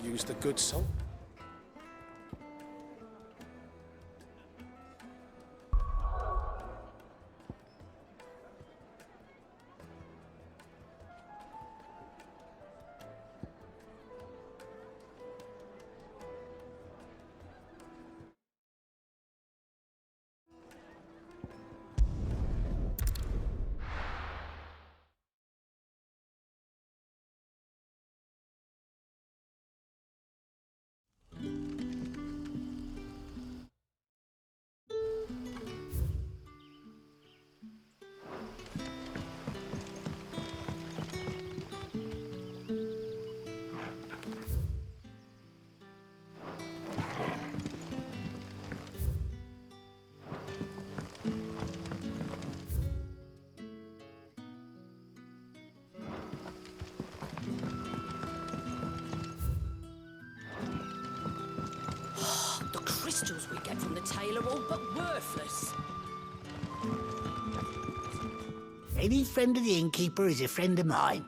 Use the good salt. The crystals we get from the tail are all but worthless. Any friend of the innkeeper is a friend of mine.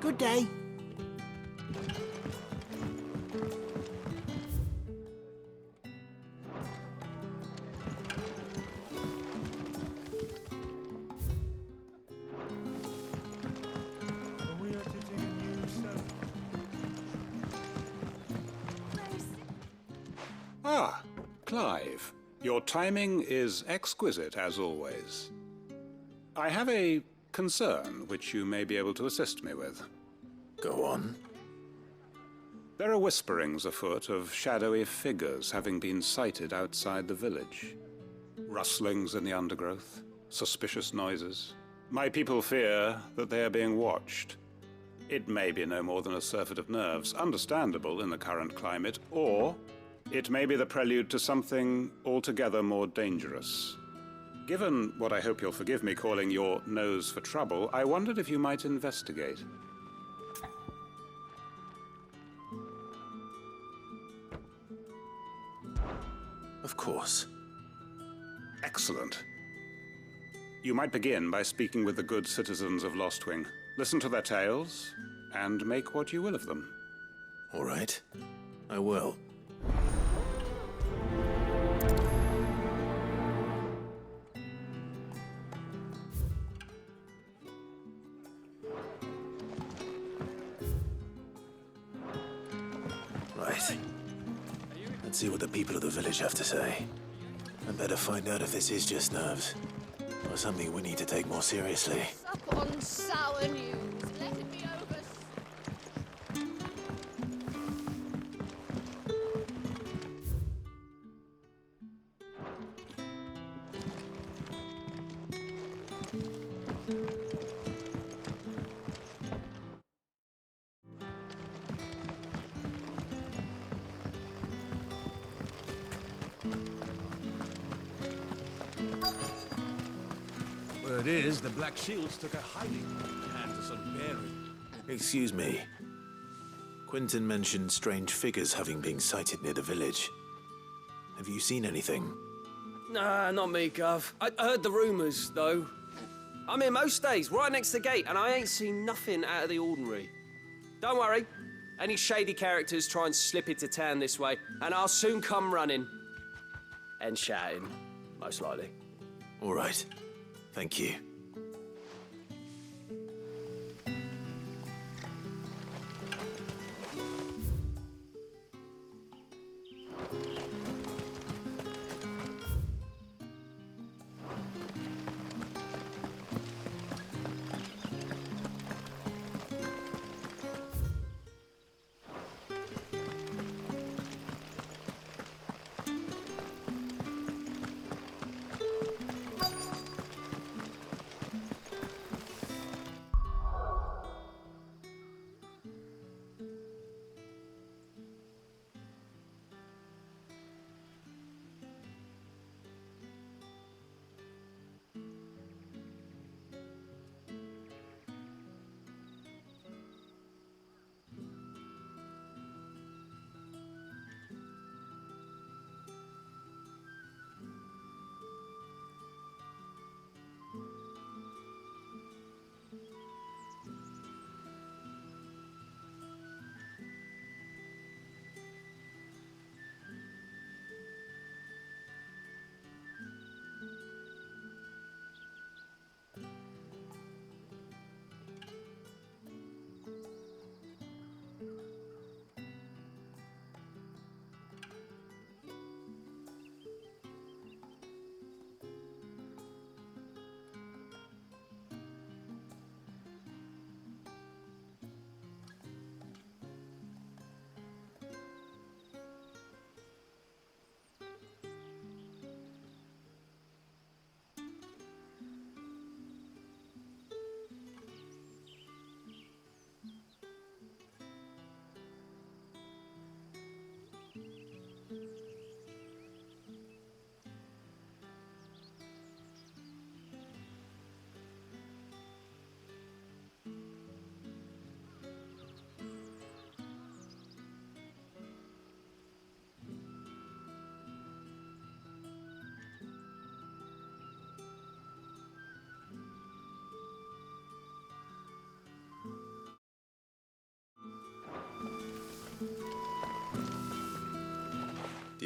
Good day. Ah, Clive. Your timing is exquisite, as always. I have a concern which you may be able to assist me with. Go on. There are whisperings afoot of shadowy figures having been sighted outside the village. Rustlings in the undergrowth, suspicious noises. My people fear that they are being watched. It may be no more than a surfeit of nerves, understandable in the current climate, or it may be the prelude to something altogether more dangerous. Given what I hope you'll forgive me calling your nose for trouble, I wondered if you might investigate. Of course. Excellent. You might begin by speaking with the good citizens of Lostwing. Listen to their tales, and make what you will of them. All right. I will. Right. Let's see what the people of the village have to say. I better find out if this is just nerves, or something we need to take more seriously. Up on sour news. Let it be over. Word is, the Black Shields took a hiding hand to some bearing. Excuse me. Quentin mentioned strange figures having been sighted near the village. Have you seen anything? Nah, not me, Gov. I heard the rumours, though. I'm here most days, right next to the gate, and I ain't seen nothing out of the ordinary. Don't worry. Any shady characters try and slip into town this way, and I'll soon come running. And shouting, most likely. All right. Thank you.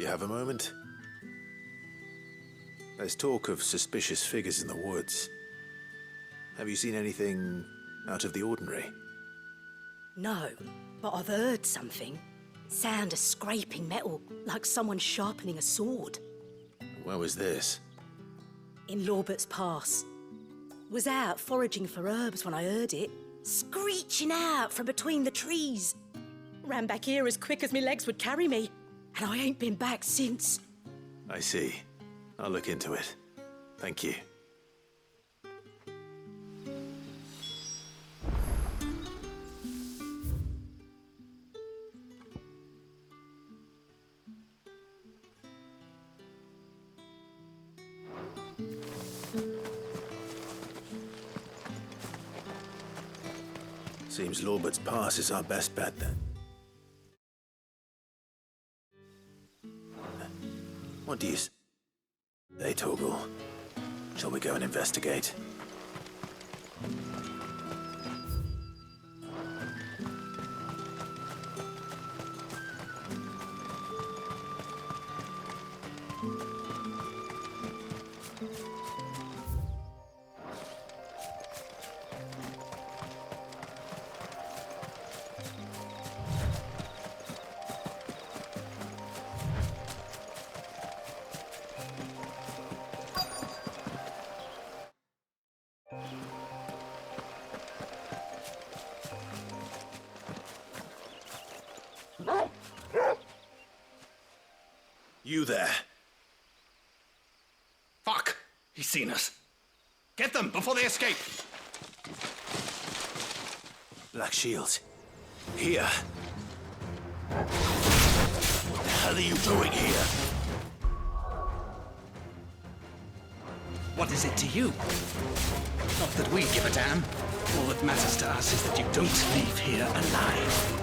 you have a moment? There's talk of suspicious figures in the woods. Have you seen anything out of the ordinary? No, but I've heard something. Sound of scraping metal, like someone sharpening a sword. Where was this? In Lorbert's Pass. Was out foraging for herbs when I heard it, screeching out from between the trees. Ran back here as quick as my legs would carry me, and I ain't been back since. I see. I'll look into it. Thank you. Seems Lorbert's Pass is our best bet, then. What do you say, Torgal? Shall we go and investigate? You there? Fuck! He's seen us. Get them before they escape. Black Shields. Here. What the hell are you doing here? What is it to you? Not that we give a damn. All that matters to us is that you don't leave here alive.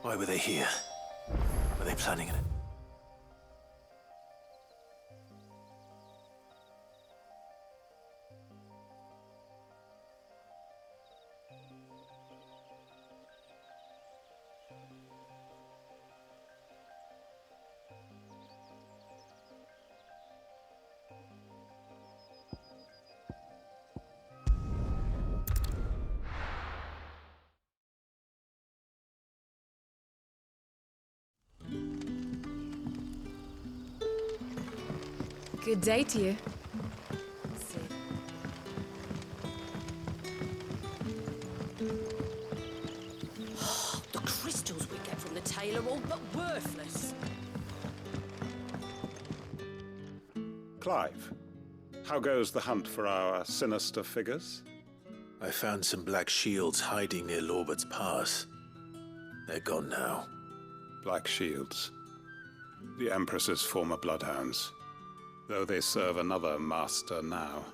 Why were they here? Were they planning it? Good day to you. The crystals we get from the tailor are all but worthless. Clive, how goes the hunt for our sinister figures? I found some black shields hiding near Lorbert's Pass. They're gone now. Black Shields. The Empress's former bloodhounds. Though they serve another master now.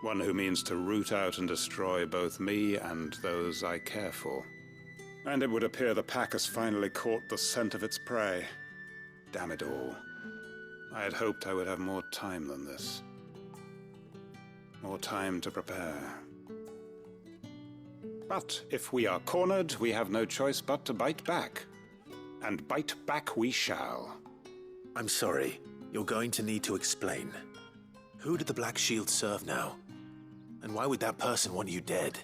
One who means to root out and destroy both me and those I care for. And it would appear the pack has finally caught the scent of its prey. Damn it all. I had hoped I would have more time than this. More time to prepare. But if we are cornered, we have no choice but to bite back. And bite back we shall. I'm sorry. You're going to need to explain. Who did the Black Shield serve now? And why would that person want you dead?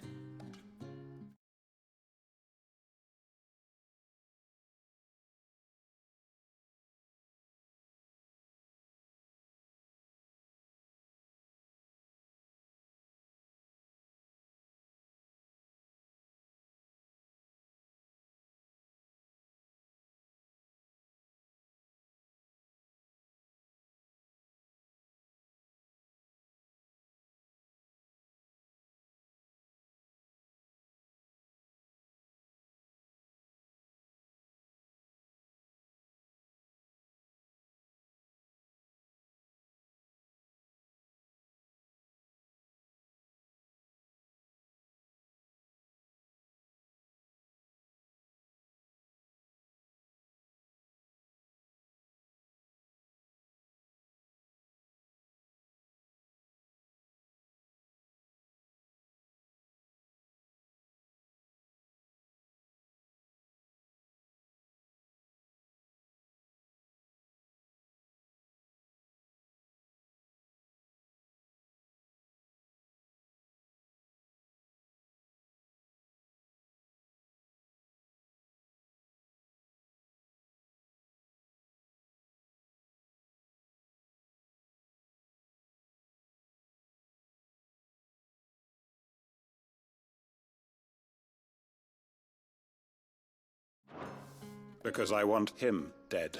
Because I want him dead.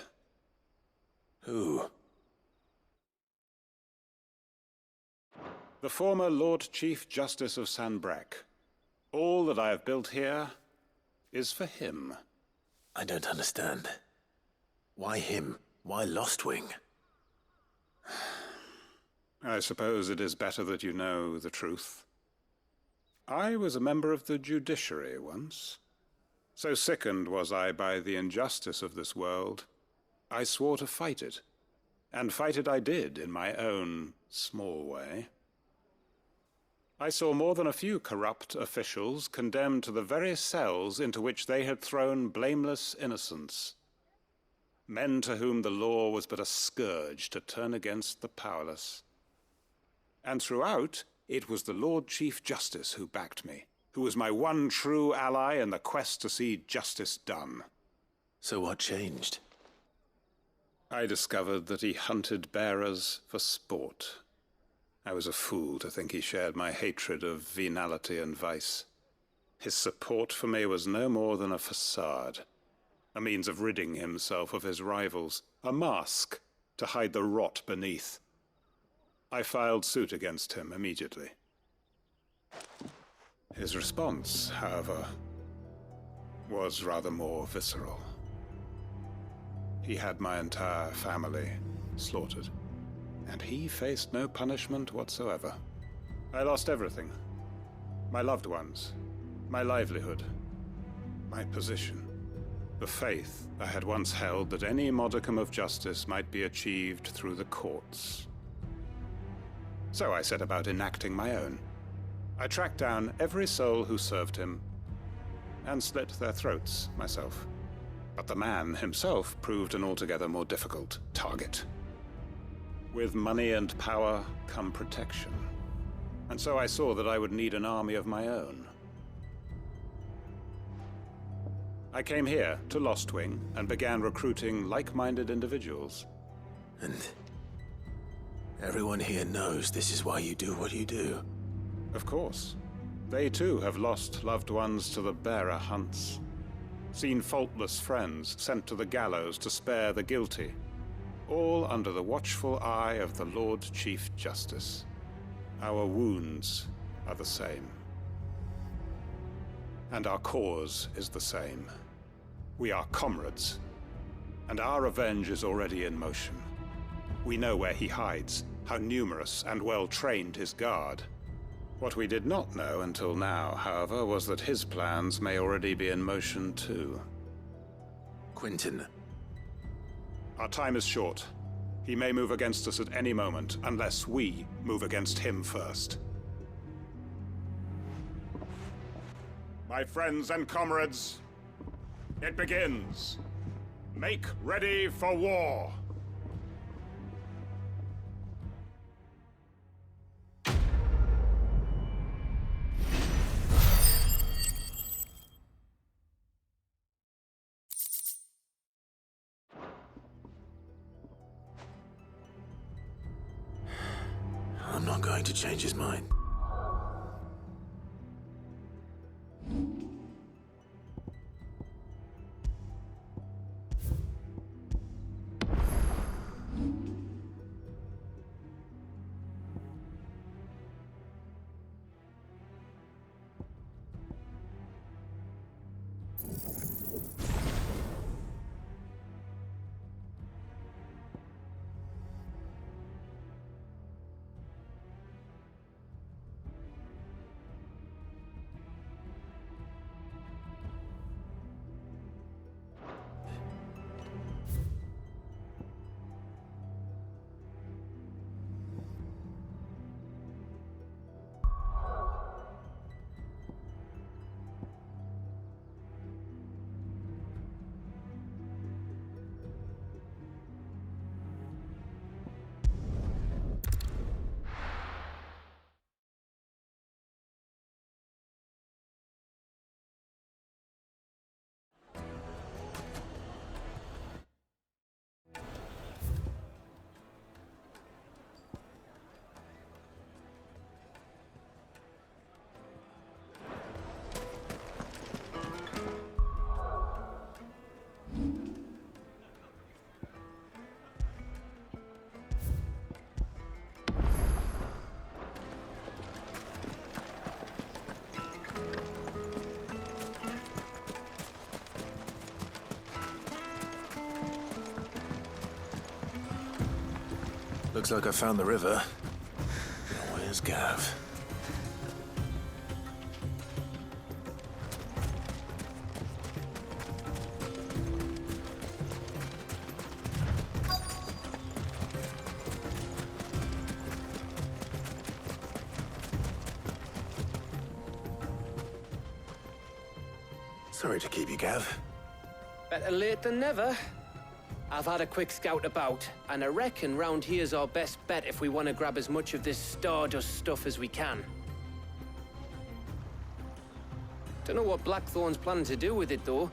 Who? The former Lord Chief Justice of Sanbreque. All that I have built here is for him. I don't understand. Why him? Why Lostwing? I suppose it is better that you know the truth. I was a member of the judiciary once. So sickened was I by the injustice of this world, I swore to fight it. And fight it I did in my own small way. I saw more than a few corrupt officials condemned to the very cells into which they had thrown blameless innocents. Men to whom the law was but a scourge to turn against the powerless. And throughout, it was the Lord Chief Justice who backed me, who was my one true ally in the quest to see justice done. So what changed? I discovered that he hunted bearers for sport. I was a fool to think he shared my hatred of venality and vice. His support for me was no more than a facade, a means of ridding himself of his rivals, a mask to hide the rot beneath. I filed suit against him immediately. His response, however, was rather more visceral. He had my entire family slaughtered, and he faced no punishment whatsoever. I lost everything. My loved ones, my livelihood, my position, the faith I had once held that any modicum of justice might be achieved through the courts. So I set about enacting my own. I tracked down every soul who served him, and slit their throats myself. But the man himself proved an altogether more difficult target. With money and power come protection, and so I saw that I would need an army of my own. I came here to Lostwing and began recruiting like-minded individuals. And everyone here knows this is why you do what you do. Of course. They too have lost loved ones to the bearer hunts. Seen faultless friends sent to the gallows to spare the guilty. all under the watchful eye of the Lord Chief Justice. Our wounds are the same. And our cause is the same. We are comrades, and our revenge is already in motion. We know where he hides, how numerous and well-trained his guard. What we did not know until now, however, was that his plans may already be in motion too. Quentin. Our time is short. He may move against us at any moment, unless we move against him first. My friends and comrades, it begins. Make ready for war. I'm not going to change his mind. Looks like I found the river. Now where's Gav? Sorry to keep you, Gav. Better late than never. I've had a quick scout about, and I reckon round here's our best bet if we want to grab as much of this Stardust stuff as we can. Don't know what Blackthorn's planning to do with it, though.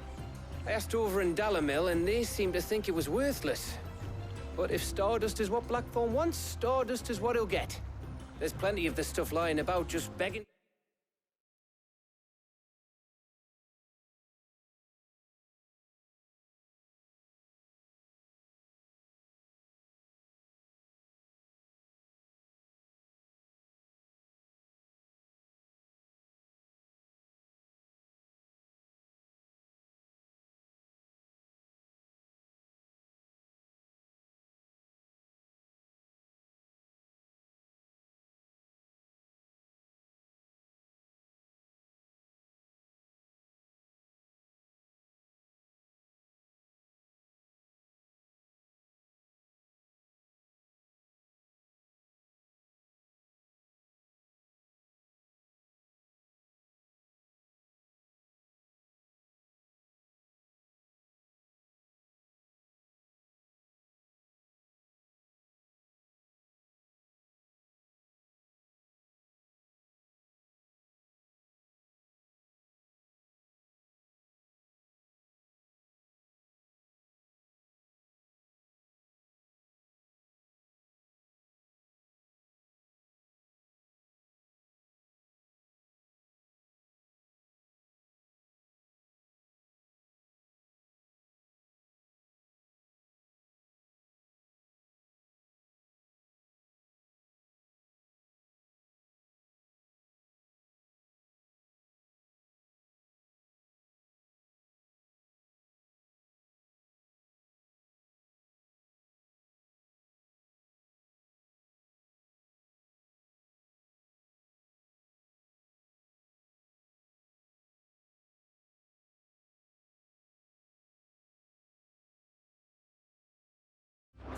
I asked over in Dalamil, and they seem to think it was worthless. But if Stardust is what Blackthorn wants, Stardust is what he'll get. There's plenty of this stuff lying about, just begging...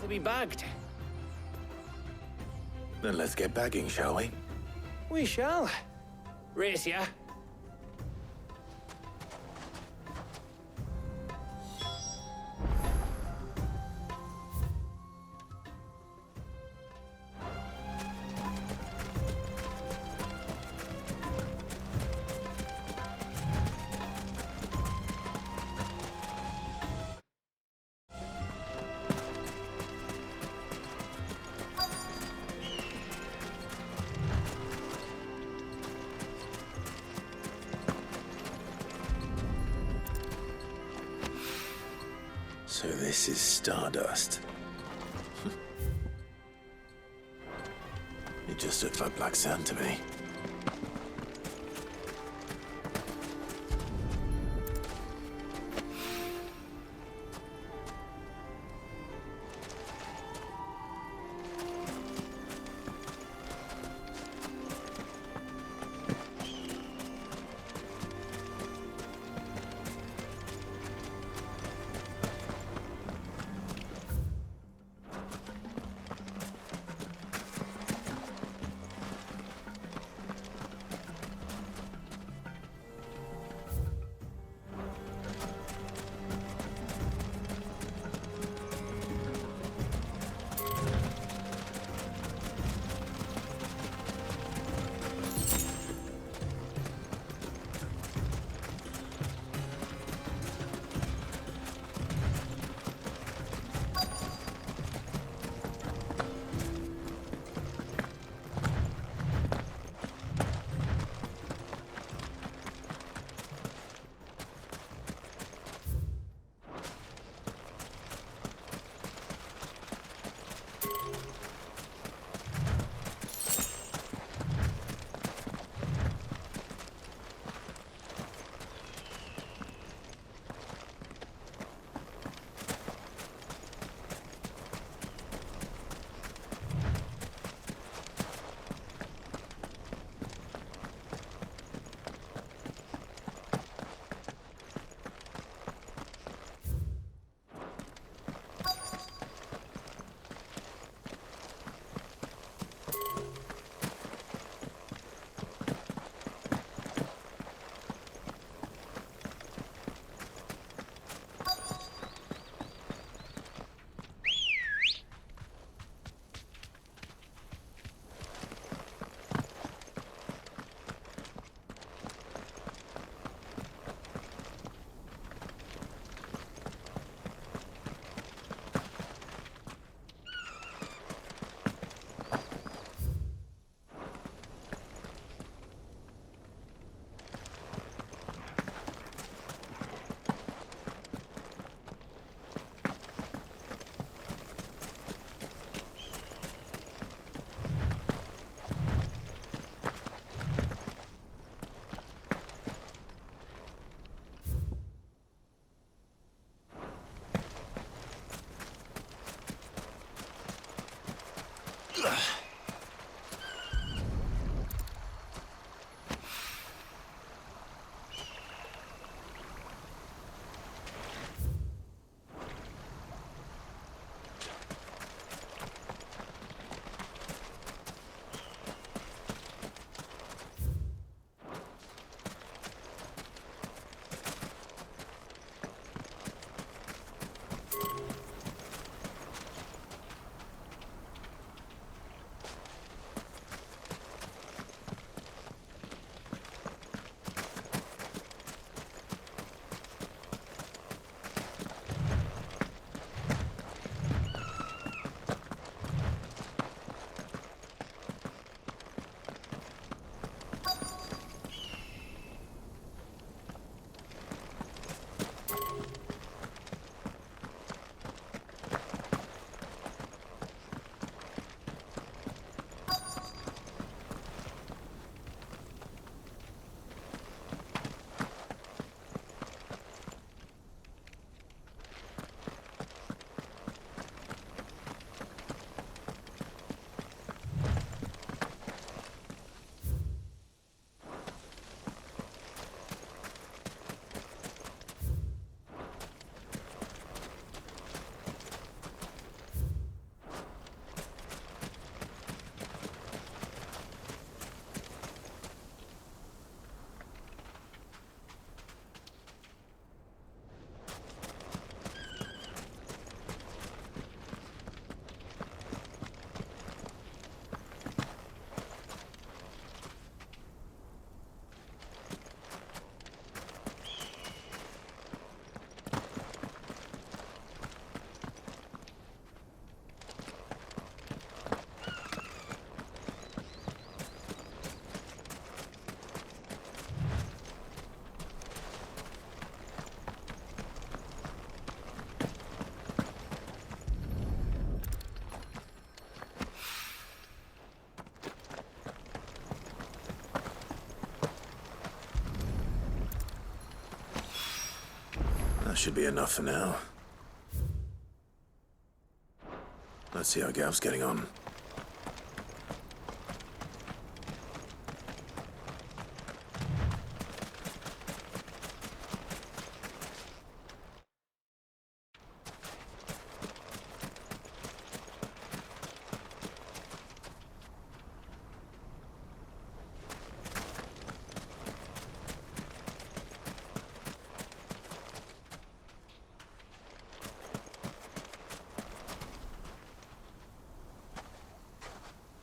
to be bagged. Then let's get bagging, shall we? We shall. Race ya. So this is Stardust. It just looked like black sand to me. That should be enough for now. Let's see how Gav's getting on.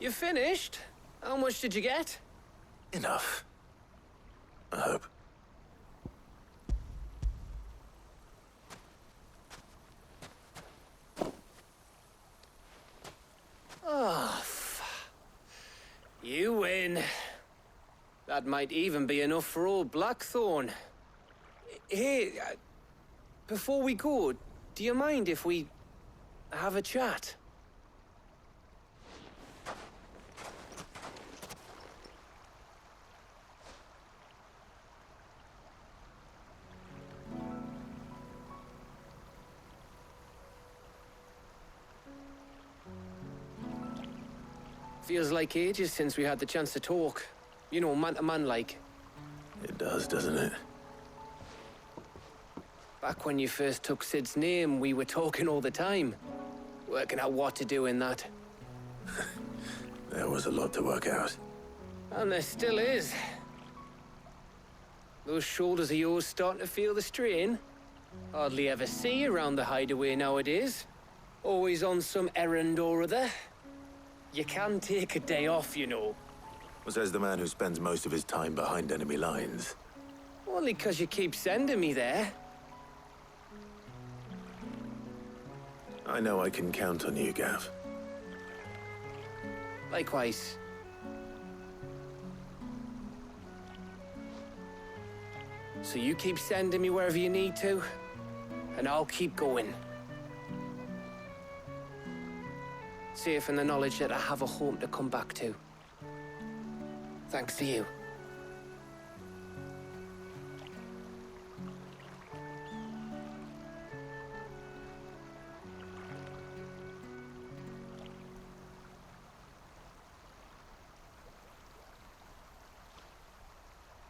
You finished? How much did you get? Enough. I hope. Oh, you win. That might even be enough for old Blackthorn. Hey, before we go, do you mind if we have a chat? Feels like ages since we had the chance to talk. You know, man to man like. It does, doesn't it? Back when you first took Sid's name, we were talking all the time. Working out what to do in that. There was a lot to work out. And there still is. Those shoulders of yours starting to feel the strain. Hardly ever see you around the hideaway nowadays. Always on some errand or other. You can take a day off, you know. Says the man who spends most of his time behind enemy lines. Only 'cause you keep sending me there. I know I can count on you, Gav. Likewise. So you keep sending me wherever you need to, and I'll keep going. Safe in the knowledge that I have a home to come back to. Thanks to you.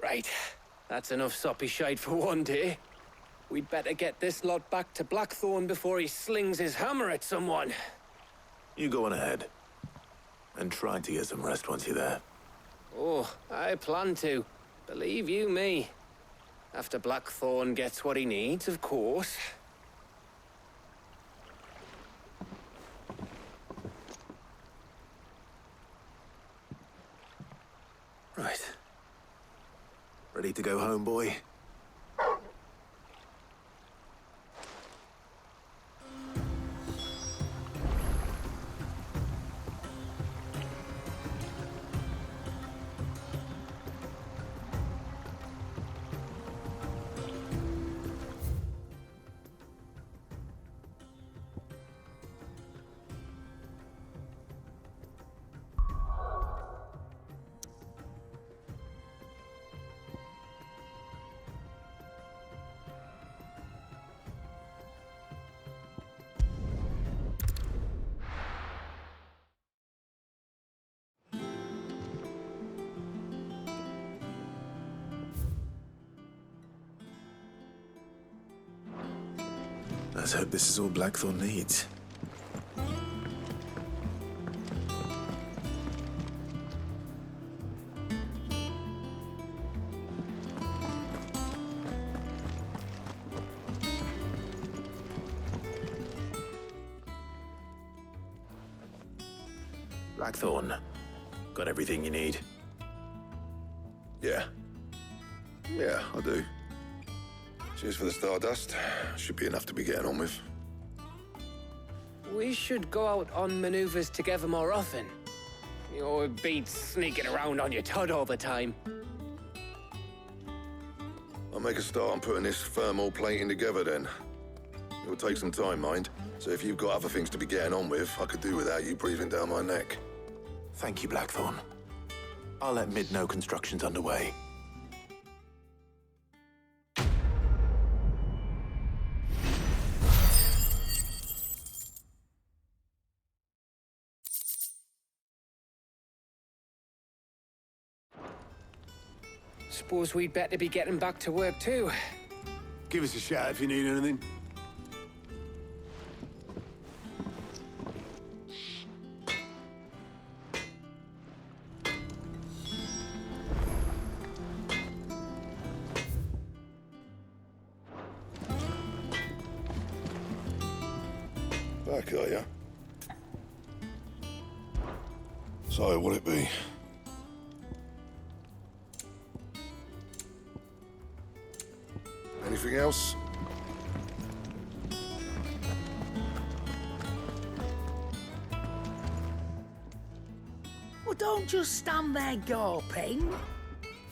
Right. That's enough soppy shite for one day. We'd better get this lot back to Blackthorn before he slings his hammer at someone. You go on ahead. And try to get some rest once you're there. Oh, I plan to. Believe you me. After Blackthorn gets what he needs, of course. Right. Ready to go home, boy? Let's hope this is all Blackthorn needs. Blackthorn, got everything you need? Yeah. Yeah, I do. Cheers for the Stardust. Should be enough to be getting on with. We should go out on maneuvers together more often. You know, it beats sneaking around on your tud all the time. I'll make a start on putting this thermal plating together then. It'll take some time, mind. So if you've got other things to be getting on with, I could do without you breathing down my neck. Thank you, Blackthorn. I'll let Mid know construction's underway. Suppose we'd better be getting back to work too. Give us a shout if you need anything. Back, are ya? So, what'll it be? Anything else? Well, don't just stand there gawping.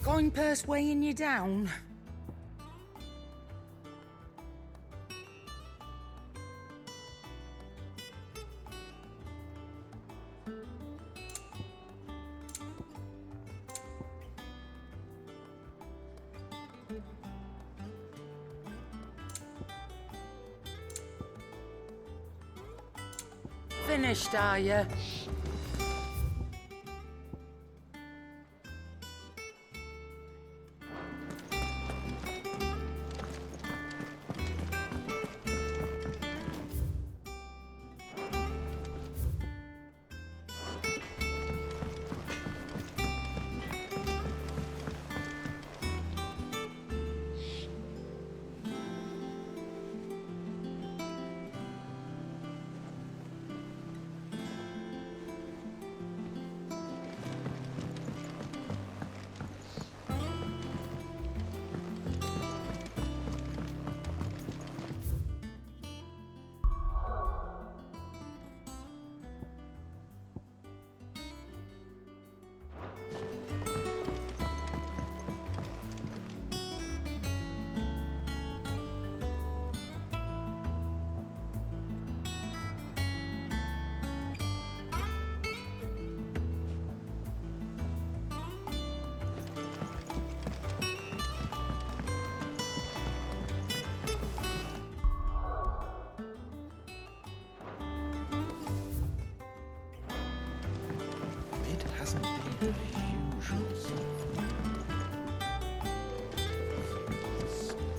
Coin purse weighing you down. Finished, are you?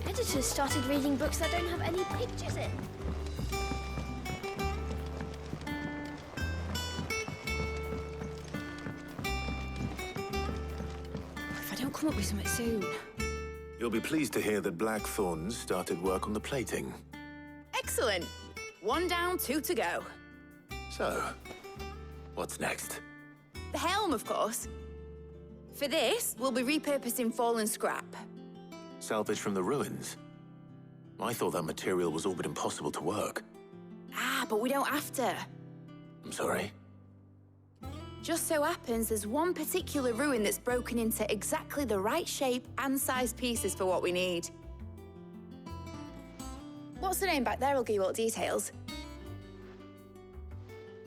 Editors started reading books that don't have any pictures in. If I don't come up with something soon. You'll be pleased to hear that Blackthorn's started work on the plating. Excellent. 1 down, 2 to go. So, what's next? The helm, of course. For this, we'll be repurposing fallen scrap. Salvage from the ruins? I thought that material was all but impossible to work. Ah, but we don't have to. I'm sorry. Just so happens there's one particular ruin that's broken into exactly the right shape and size pieces for what we need. What's the name back there? I'll give you all the details.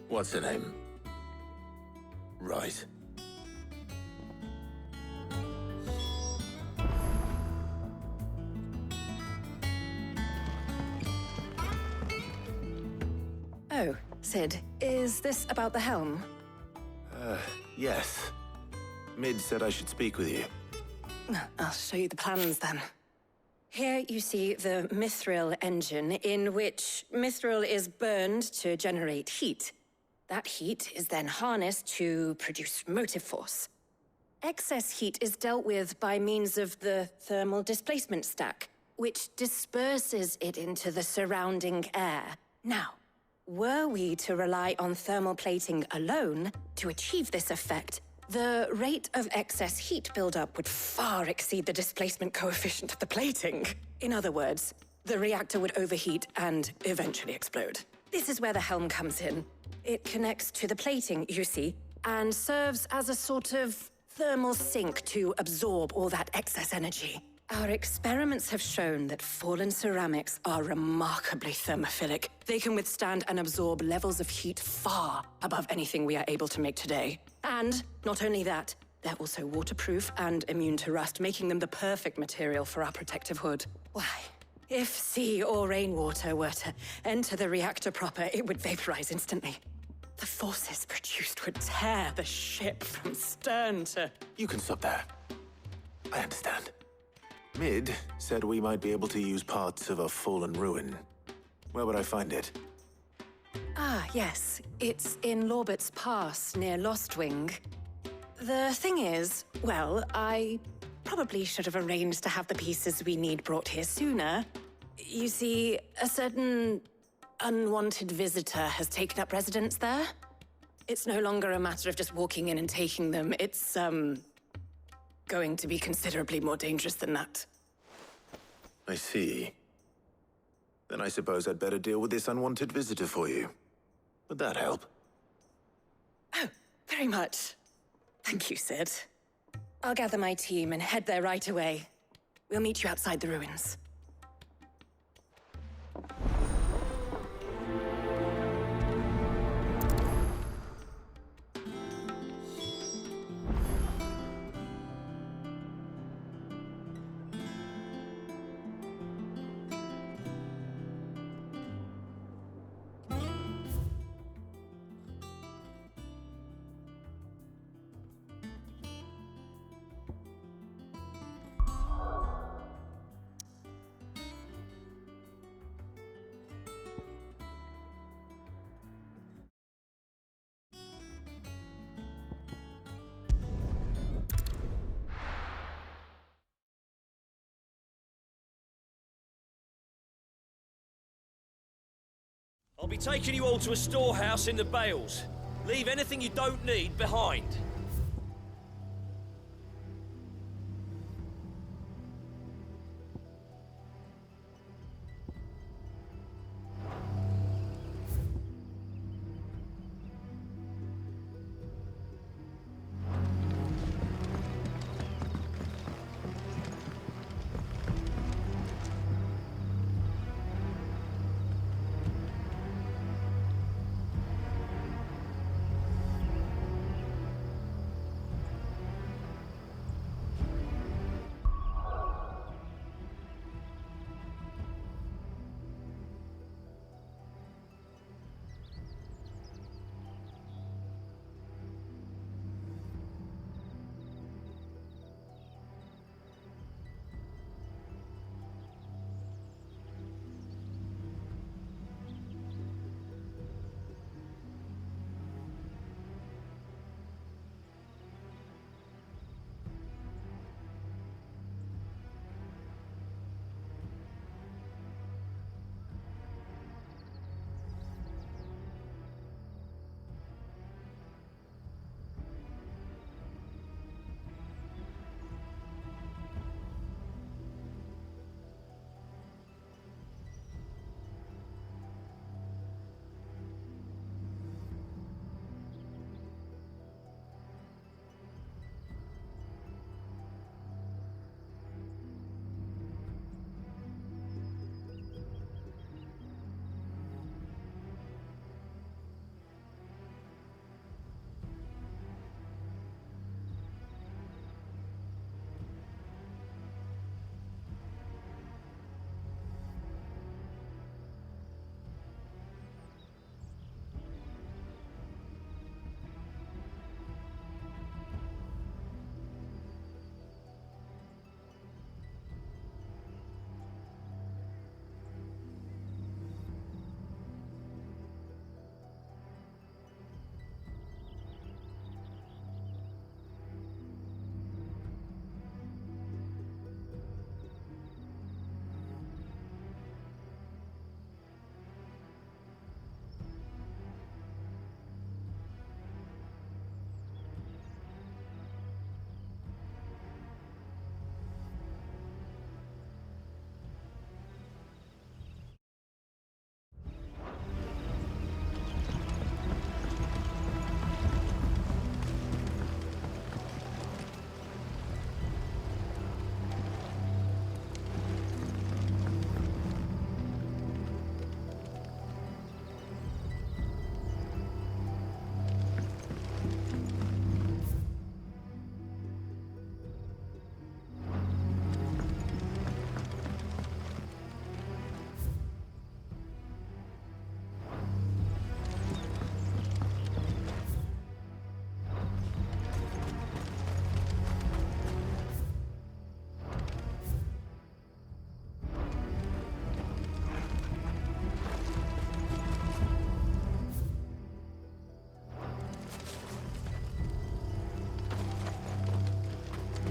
What's her name? Right. Oh, Sid, is this about the helm? Yes. Mid said I should speak with you. I'll show you the plans then. Here you see the mithril engine, in which mithril is burned to generate heat. That heat is then harnessed to produce motive force. Excess heat is dealt with by means of the thermal displacement stack, which disperses it into the surrounding air. Now, were we to rely on thermal plating alone to achieve this effect, the rate of excess heat buildup would far exceed the displacement coefficient of the plating. In other words, the reactor would overheat and eventually explode. This is where the helm comes in. It connects to the plating, you see, and serves as a sort of thermal sink to absorb all that excess energy. Our experiments have shown that fallen ceramics are remarkably thermophilic. They can withstand and absorb levels of heat far above anything we are able to make today. And not only that, they're also waterproof and immune to rust, making them the perfect material for our protective hood. Why? If sea or rainwater were to enter the reactor proper, it would vaporize instantly. The forces produced would tear the ship from stern to... You can stop there. I understand. Mid said we might be able to use parts of a fallen ruin. Where would I find it? Ah, yes. It's in Lorbert's Pass, near Lostwing. The thing is, well, I probably should have arranged to have the pieces we need brought here sooner. You see, a certain unwanted visitor has taken up residence there. It's no longer a matter of just walking in and taking them. It's, going to be considerably more dangerous than that. I see. Then I suppose I'd better deal with this unwanted visitor for you. Would that help? Oh, very much. Thank you, Sid. I'll gather my team and head there right away. We'll meet you outside the ruins. I'll be taking you all to a storehouse in the Bales. Leave anything you don't need behind.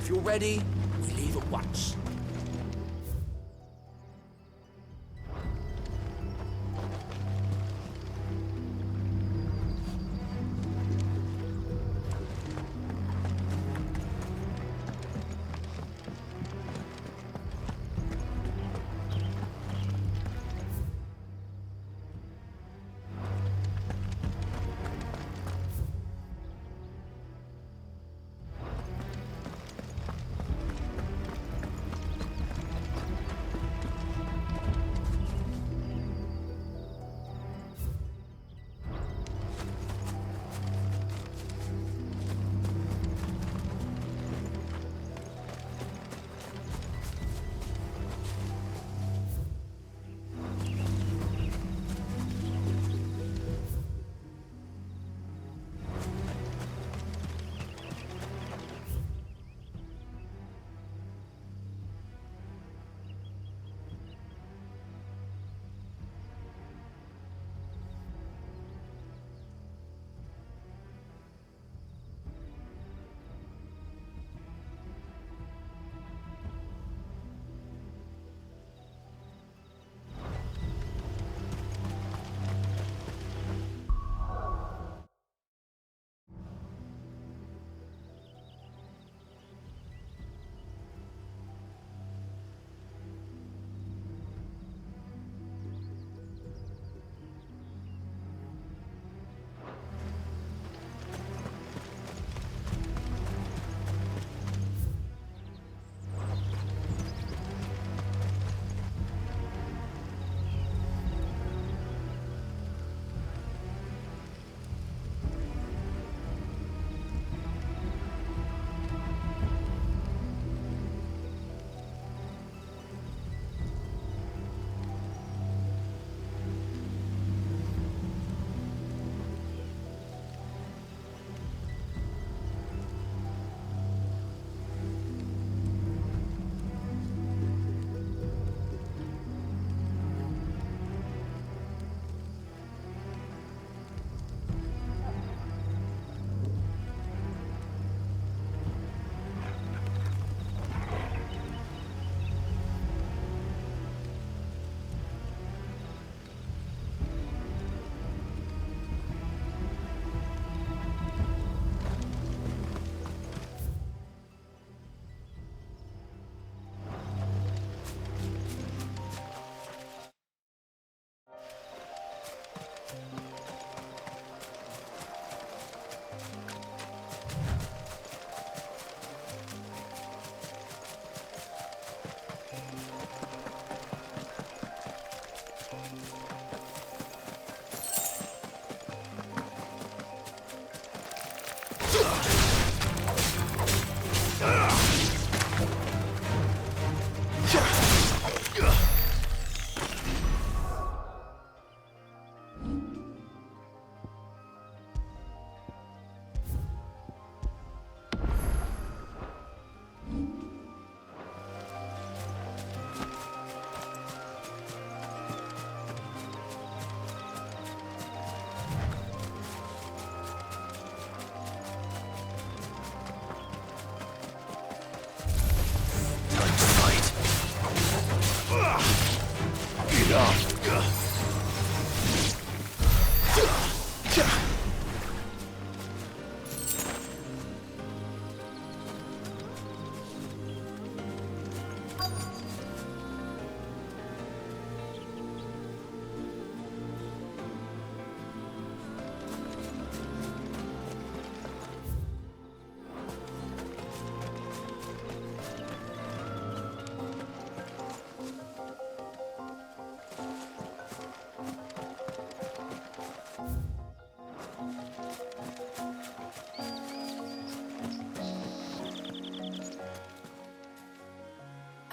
If you're ready, we leave at once.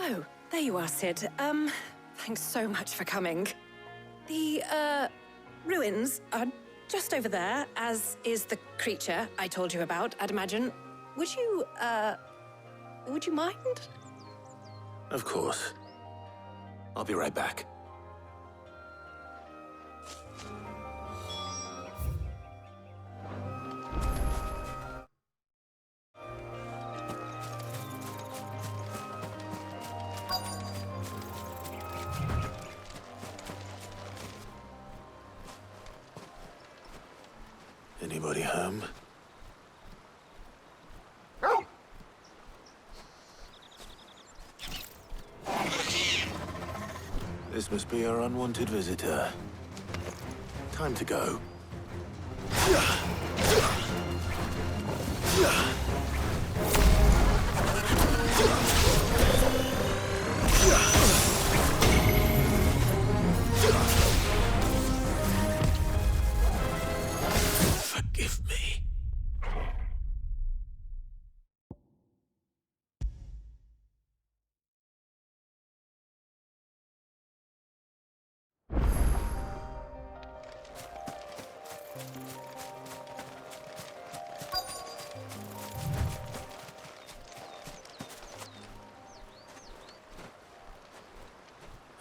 Oh, there you are, Sid. Thanks so much for coming. The, ruins are just over there, as is the creature I told you about, I'd imagine. Would you mind? Of course. I'll be right back. home. This must be our unwanted visitor. Time to go. Forgive me.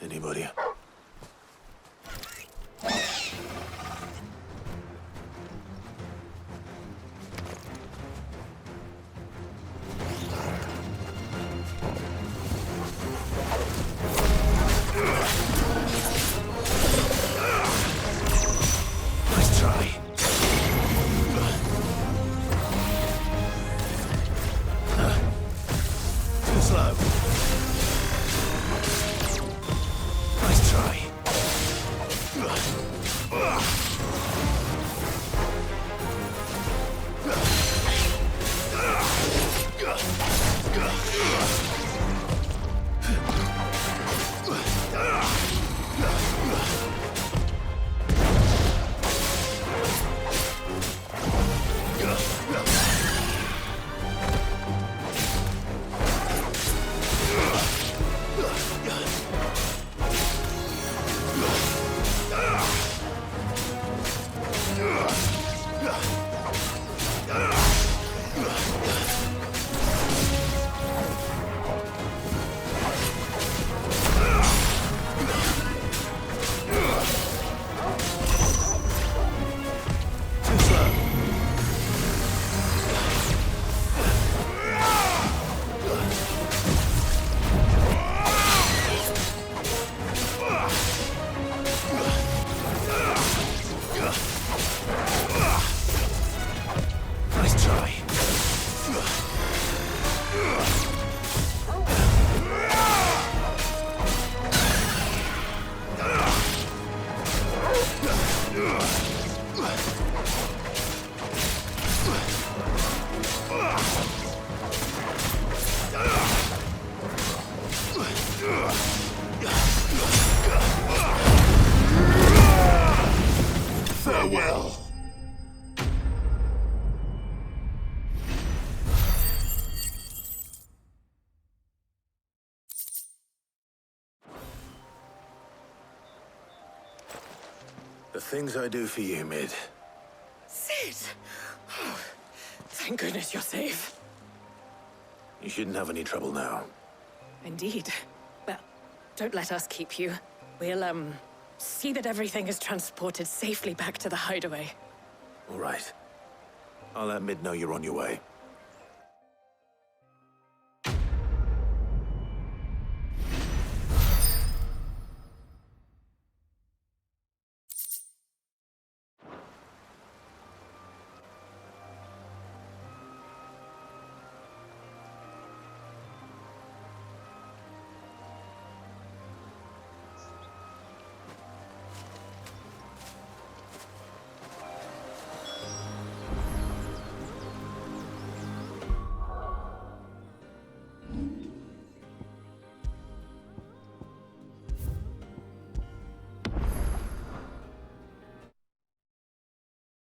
Anybody? Nice try. Too slow. Nice try. Farewell. The things I do for you, Mid. Sid! Oh, thank goodness you're safe. You shouldn't have any trouble now. Indeed. Well, don't let us keep you. We'll, see that everything is transported safely back to the hideaway. All right. I'll let Mid know you're on your way.